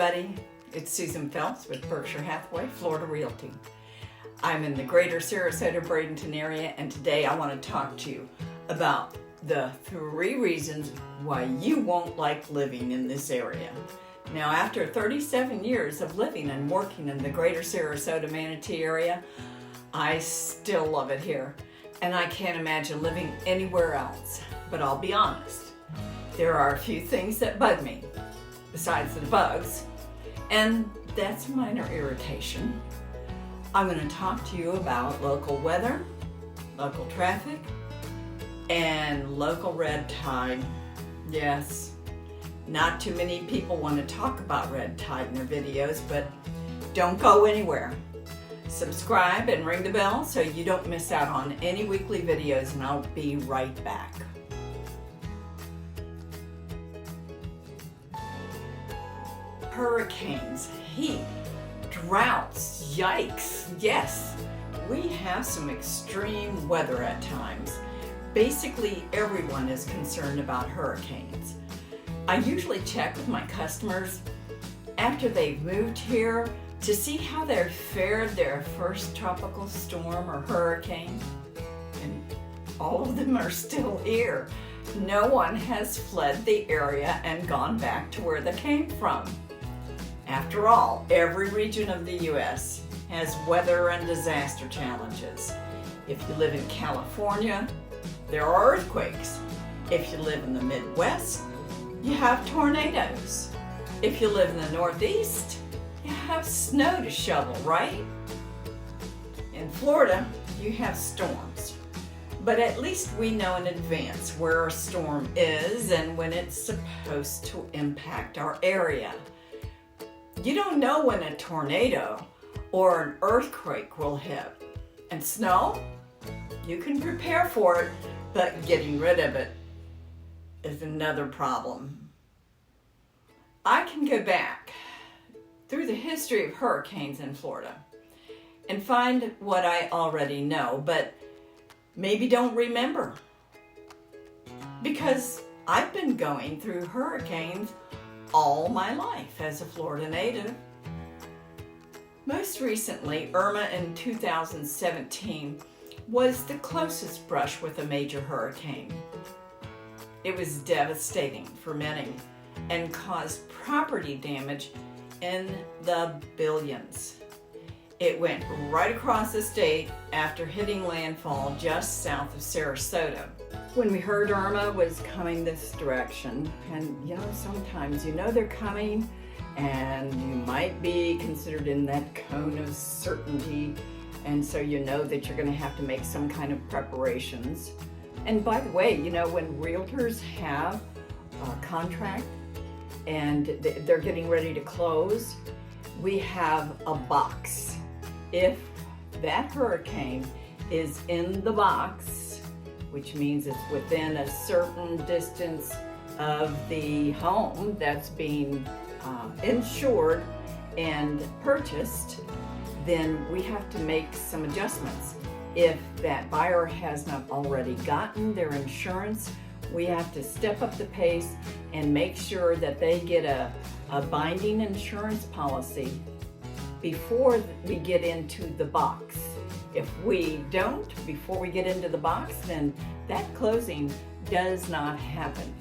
everybody. It's Susan Phelps with Berkshire Hathaway, Florida Realty. I'm in the greater Sarasota, Bradenton area, and today I want to talk to you about the 3 reasons why you won't like living in this area. Now, after 37 years of living and working in the greater Sarasota, Manatee area, I still love it here, and I can't imagine living anywhere else. But I'll be honest, there are a few things that bug me, besides the bugs, and that's minor irritation. I'm going to talk to you about local weather, local traffic, and local red tide. Yes, not too many people want to talk about red tide in their videos, but don't go anywhere. Subscribe and ring the bell so you don't miss out on any weekly videos, and I'll be right back. Hurricanes, heat, droughts, yikes. Yes, we have some extreme weather at times. Basically, everyone is concerned about hurricanes. I usually check with my customers after they've moved here to see how they've fared their first tropical storm or hurricane. And all of them are still here. No one has fled the area and gone back to where they came from. After all, every region of the U.S. has weather and disaster challenges. If you live in California, there are earthquakes. If you live in the Midwest, you have tornadoes. If you live in the Northeast, you have snow to shovel, right? In Florida, you have storms. But at least we know in advance where a storm is and when it's supposed to impact our area. You don't know when a tornado or an earthquake will hit. And snow? You can prepare for it, but getting rid of it is another problem. I can go back through the history of hurricanes in Florida and find what I already know, but maybe don't remember. Because I've been going through hurricanes all my life as a Florida native. Most recently, Irma in 2017 was the closest brush with a major hurricane. It was devastating for many and caused property damage in the billions. It went right across the state after hitting landfall just south of Sarasota. When we heard Irma was coming this direction, and sometimes they're coming and you might be considered in that cone of certainty, and so you know that you're going to have to make some kind of preparations. And by the way, when realtors have a contract and they're getting ready to close, we have a box. If that hurricane is in the box, which means it's within a certain distance of the home that's being insured and purchased, then we have to make some adjustments. If that buyer has not already gotten their insurance, we have to step up the pace and make sure that they get a binding insurance policy before we get into the box. If we don't, before we get into the box, then that closing does not happen.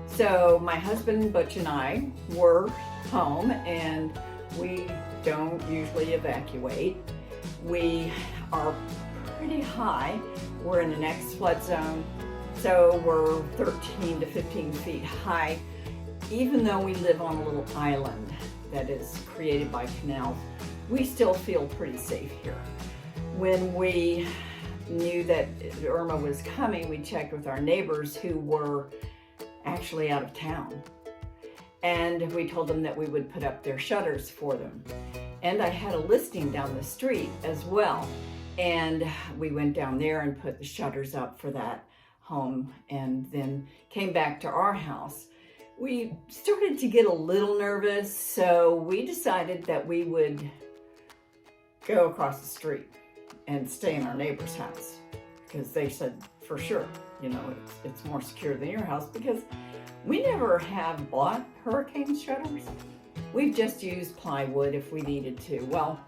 So my husband Butch and I were home, and we don't usually evacuate. We are pretty high. We're in the next flood zone, so we're 13 to 15 feet high. Even though we live on a little island that is created by canals, we still feel pretty safe here. When we knew that Irma was coming, we checked with our neighbors who were actually out of town. And we told them that we would put up their shutters for them. And I had a listing down the street as well. And we went down there and put the shutters up for that home, and then came back to our house. We started to get a little nervous, so we decided that we would go across the street and stay in our neighbor's house, because they said for sure, it's more secure than your house, because we never have bought hurricane shutters. We've just used plywood if we needed to. Well,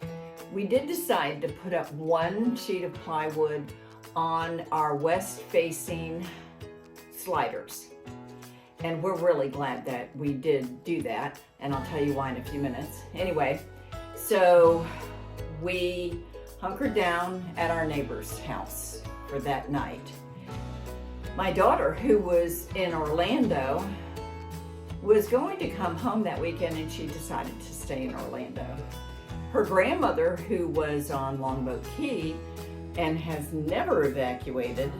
we did decide to put up one sheet of plywood on our west-facing sliders. And we're really glad that we did do that, and I'll tell you why in a few minutes. Anyway, so we hunkered down at our neighbor's house for that night. My daughter, who was in Orlando, was going to come home that weekend, and she decided to stay in Orlando. Her grandmother, who was on Longboat Key and has never evacuated,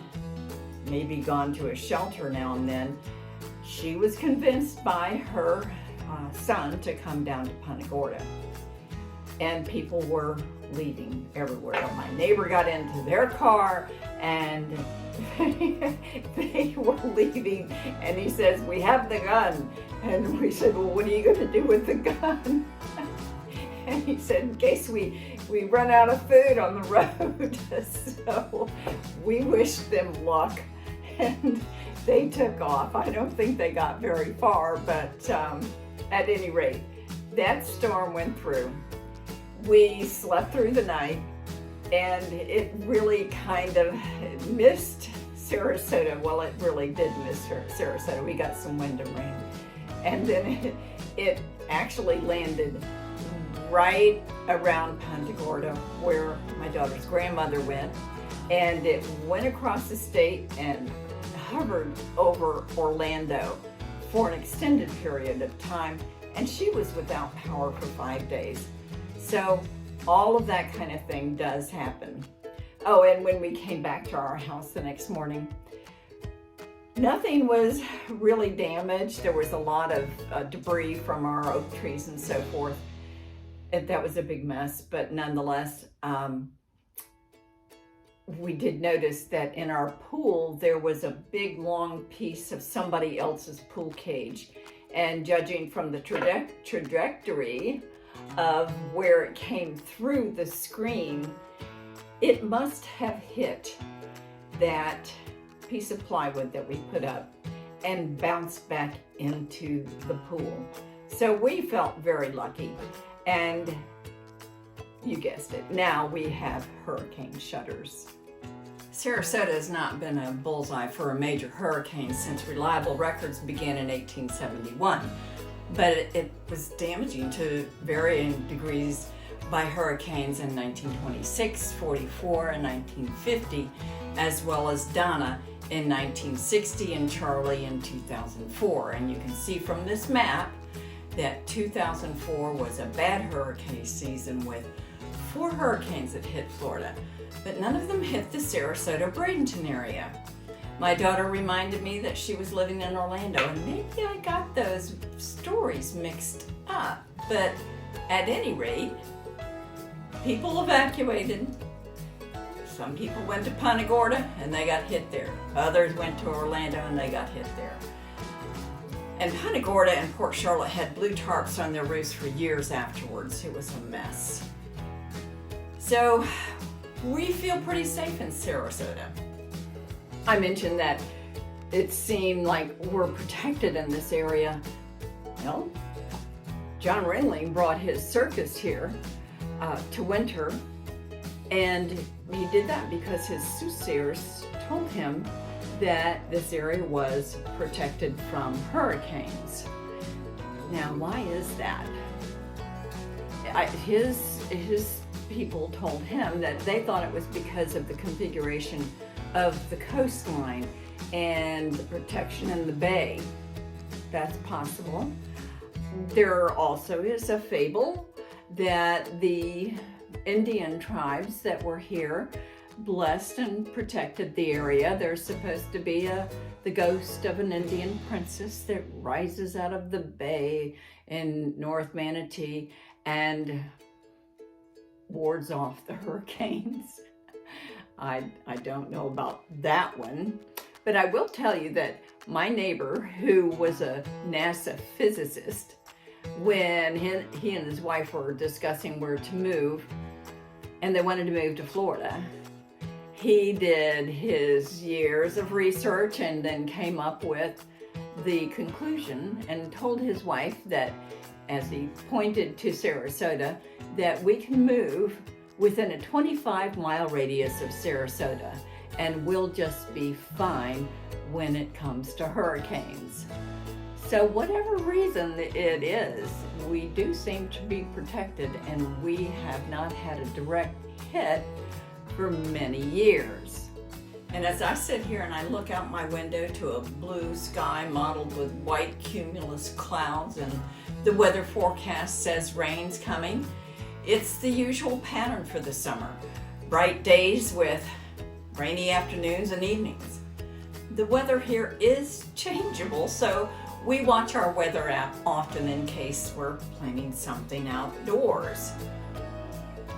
maybe gone to a shelter now and then, she was convinced by her son to come down to Punta Gorda. And people were leaving everywhere. My neighbor got into their car and they were leaving, and he says, "We have the gun." And we said, "Well, what are you going to do with the gun?" And he said, "In case we run out of food on the road." So we wished them luck, and they took off. I don't think they got very far, but at any rate, that storm went through. We slept through the night, and it really kind of missed Sarasota. Well, it really did miss Sarasota. We got some wind and rain. And then it actually landed right around Punta Gorda, where my daughter's grandmother went. And it went across the state and hovered over Orlando for an extended period of time. And she was without power for 5 days. So all of that kind of thing does happen. Oh, and when we came back to our house the next morning, nothing was really damaged. There was a lot of debris from our oak trees and so forth. That was a big mess, but nonetheless, we did notice that in our pool, there was a big long piece of somebody else's pool cage. And judging from the trajectory of where it came through the screen, it must have hit that piece of plywood that we put up and bounced back into the pool. So we felt very lucky, and you guessed it, now we have hurricane shutters. Sarasota has not been a bullseye for a major hurricane since reliable records began in 1871. But it was damaging to varying degrees by hurricanes in 1926, 44, and 1950, as well as Donna in 1960 and Charlie in 2004. And you can see from this map that 2004 was a bad hurricane season with 4 hurricanes that hit Florida, but none of them hit the Sarasota-Bradenton area. My daughter reminded me that she was living in Orlando, and maybe I got those stories mixed up. But at any rate, people evacuated. Some people went to Punta Gorda and they got hit there. Others went to Orlando and they got hit there. And Punta Gorda and Port Charlotte had blue tarps on their roofs for years afterwards. It was a mess. So we feel pretty safe in Sarasota. I mentioned that it seemed like we're protected in this area. Well, John Ringling brought his circus here to winter, and he did that because his soothsayers told him that this area was protected from hurricanes. Now, why is that? His people told him that they thought it was because of the configuration of the coastline and the protection in the bay. That's possible. There also is a fable that the Indian tribes that were here blessed and protected the area. There's supposed to be the ghost of an Indian princess that rises out of the bay in North Manatee and wards off the hurricanes. I don't know about that one, but I will tell you that my neighbor, who was a NASA physicist, when he and his wife were discussing where to move, and they wanted to move to Florida, he did his years of research and then came up with the conclusion and told his wife that as he pointed to Sarasota, that we can move within a 25-mile radius of Sarasota, and we'll just be fine when it comes to hurricanes. So whatever reason it is, we do seem to be protected, and we have not had a direct hit for many years. And as I sit here and I look out my window to a blue sky mottled with white cumulus clouds, and the weather forecast says rain's coming, it's the usual pattern for the summer. Bright days with rainy afternoons and evenings. The weather here is changeable, so we watch our weather app often in case we're planning something outdoors.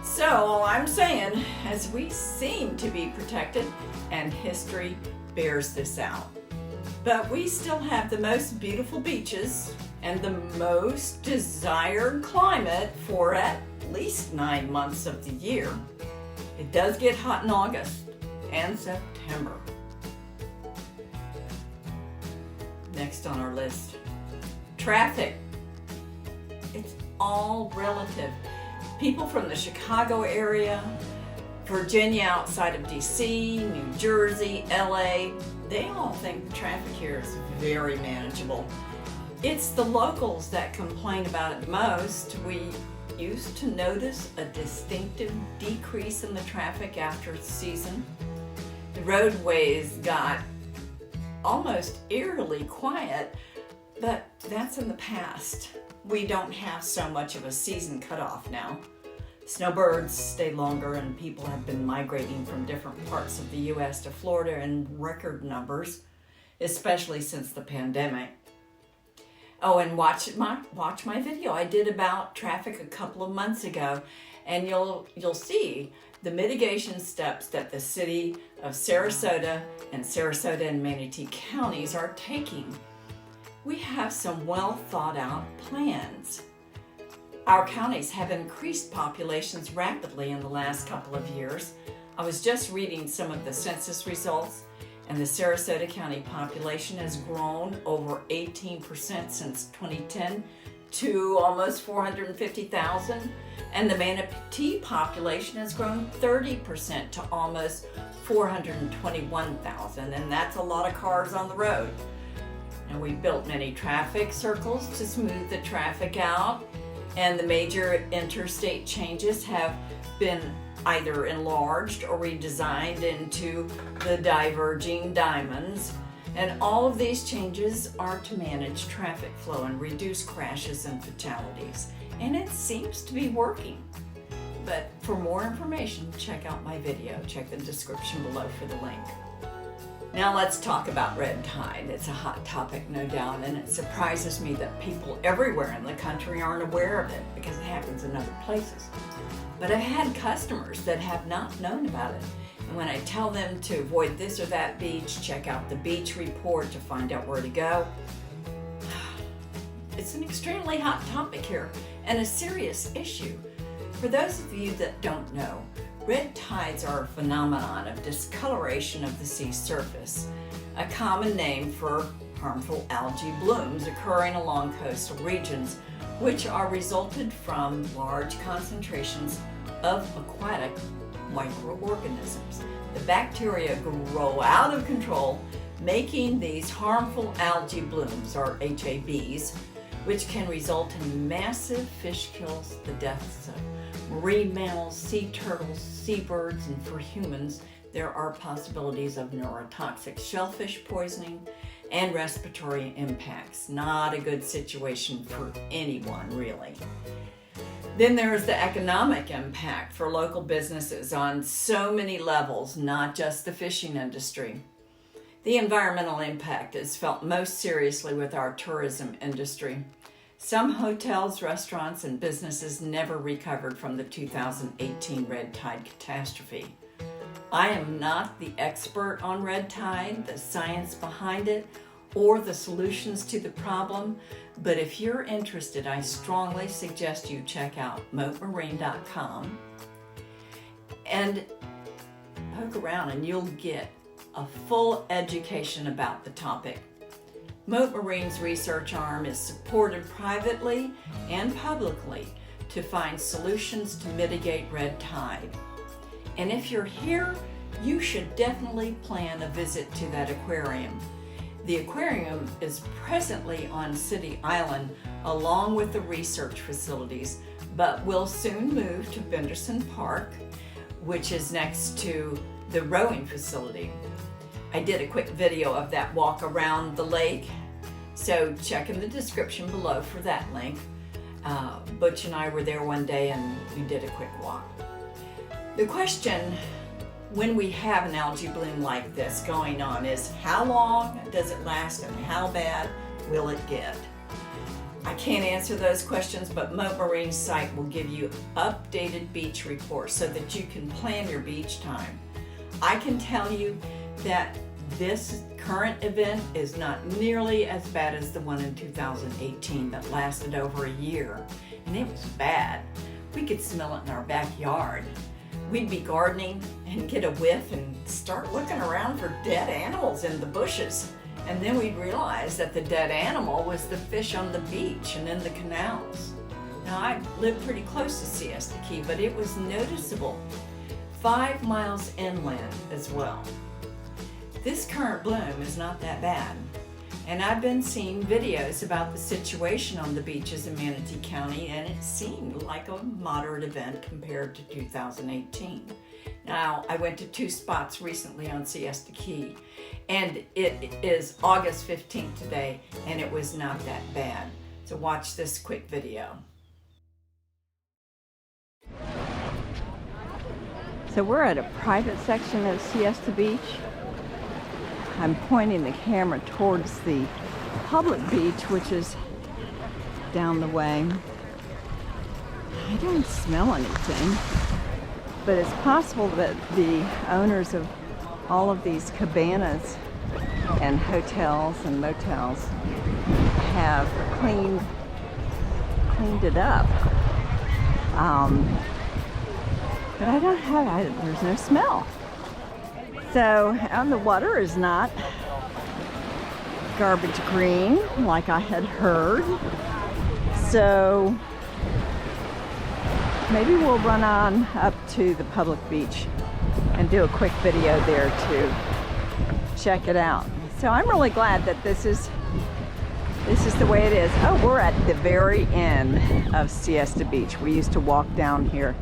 So all I'm saying is we seem to be protected, and history bears this out. But we still have the most beautiful beaches and the most desired climate for at least 9 months of the year. It does get hot in August and September. Next on our list, traffic. It's all relative. People from the Chicago area, Virginia outside of DC, New Jersey, LA, they all think the traffic here is very manageable. It's the locals that complain about it most. We used to notice a distinctive decrease in the traffic after the season. The roadways got almost eerily quiet, but that's in the past. We don't have so much of a season cutoff now. Snowbirds stay longer, and people have been migrating from different parts of the U.S. to Florida in record numbers, especially since the pandemic. Oh, and watch my video I did about traffic a couple of months ago, and you'll see the mitigation steps that the city of Sarasota and Manatee counties are taking. We have some well thought out plans. Our counties have increased populations rapidly in the last couple of years. I was just reading some of the census results, and the Sarasota County population has grown over 18% since 2010 to almost 450,000, and the Manatee population has grown 30% to almost 421,000, and that's a lot of cars on the road. And we built many traffic circles to smooth the traffic out, and the major interstate changes have been either enlarged or redesigned into the diverging diamonds. And all of these changes are to manage traffic flow and reduce crashes and fatalities. And it seems to be working. But for more information, check out my video. Check the description below for the link. Now let's talk about red tide. It's a hot topic, no doubt, and it surprises me that people everywhere in the country aren't aware of it because it happens in other places. But I've had customers that have not known about it. And when I tell them to avoid this or that beach, check out the beach report to find out where to go. It's an extremely hot topic here and a serious issue. For those of you that don't know, red tides are a phenomenon of discoloration of the sea surface, a common name for harmful algae blooms occurring along coastal regions, which are resulted from large concentrations of aquatic microorganisms. The bacteria grow out of control, making these harmful algae blooms, or HABs, which can result in massive fish kills, the deaths of marine mammals, sea turtles, seabirds, and for humans, there are possibilities of neurotoxic shellfish poisoning and respiratory impacts. Not a good situation for anyone, really. Then there is the economic impact for local businesses on so many levels, not just the fishing industry. The environmental impact is felt most seriously with our tourism industry. Some hotels, restaurants, and businesses never recovered from the 2018 red tide catastrophe. I am not the expert on red tide, the science behind it, or the solutions to the problem, but if you're interested, I strongly suggest you check out motemarine.com and poke around, and you'll get a full education about the topic. Mote Marine's research arm is supported privately and publicly to find solutions to mitigate red tide. And if you're here, you should definitely plan a visit to that aquarium. The aquarium is presently on City Island along with the research facilities, but will soon move to Benderson Park, which is next to the rowing facility. I did a quick video of that walk around the lake, so check in the description below for that link. Butch and I were there one day and we did a quick walk. The question when we have an algae bloom like this going on is, how long does it last and how bad will it get? I can't answer those questions, but Mote Marine's site will give you updated beach reports so that you can plan your beach time. I can tell you that this current event is not nearly as bad as the one in 2018 that lasted over a year, and it was bad. We could smell it in our backyard. We'd be gardening and get a whiff and start looking around for dead animals in the bushes. And then we'd realize that the dead animal was the fish on the beach and in the canals. Now, I live pretty close to Siesta Key, but it was noticeable 5 miles inland as well. This current bloom is not that bad. And I've been seeing videos about the situation on the beaches in Manatee County, and it seemed like a moderate event compared to 2018. Now, I went to 2 spots recently on Siesta Key, and it is August 15th today, and it was not that bad. So watch this quick video. So we're at a private section of Siesta Beach. I'm pointing the camera towards the public beach, which is down the way. I don't smell anything, but it's possible that the owners of all of these cabanas and hotels and motels have cleaned it up. But I don't have, there's no smell. So, and the water is not garbage green like I had heard. So maybe we'll run on up to the public beach and do a quick video there to check it out. So I'm really glad that this is the way it is. Oh, we're at the very end of Siesta Beach. We used to walk down here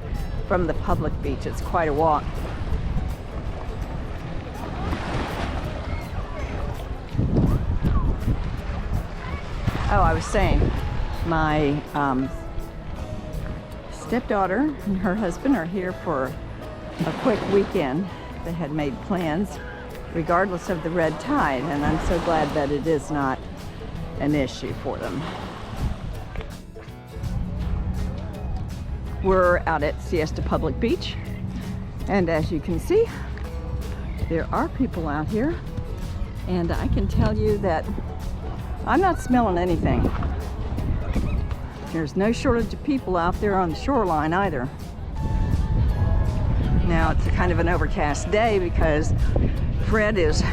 from the public beach. It's quite a walk. Oh, I was saying, my stepdaughter and her husband are here for a quick weekend. They had made plans regardless of the red tide, and I'm so glad that it is not an issue for them. We're out at Siesta Public Beach, and as you can see, there are people out here, and I can tell you that I'm not smelling anything. There's no shortage of people out there on the shoreline either. Now it's kind of an overcast day because Fred is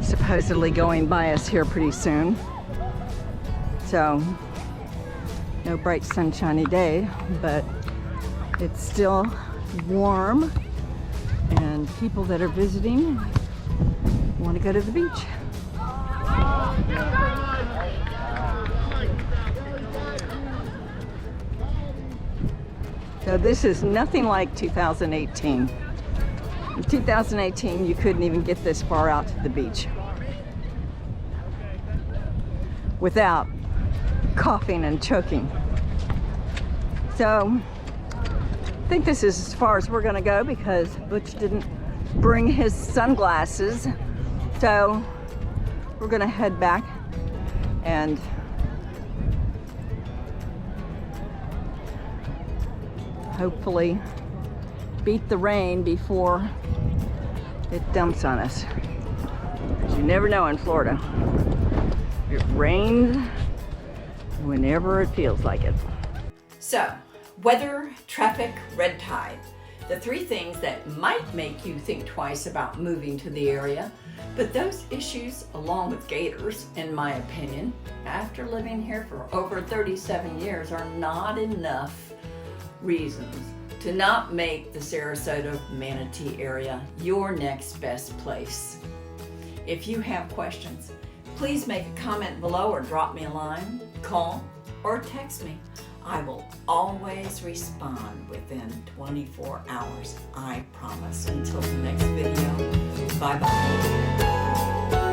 supposedly going by us here pretty soon. So no bright sunshiny day, but it's still warm and people that are visiting want to go to the beach. So this is nothing like 2018. In 2018, you couldn't even get this far out to the beach without coughing and choking. So I think this is as far as we're gonna go because Butch didn't bring his sunglasses. So we're gonna head back and hopefully beat the rain before it dumps on us. Because you never know in Florida. It rains whenever it feels like it. So, weather, traffic, red tide. The 3 things that might make you think twice about moving to the area, but those issues, along with gators, in my opinion, after living here for over 37 years, are not enough reasons to not make the Sarasota Manatee area your next best place. If you have questions, please make a comment below or drop me a line, call, or text me. I will always respond within 24 hours, I promise. Until the next video, bye-bye.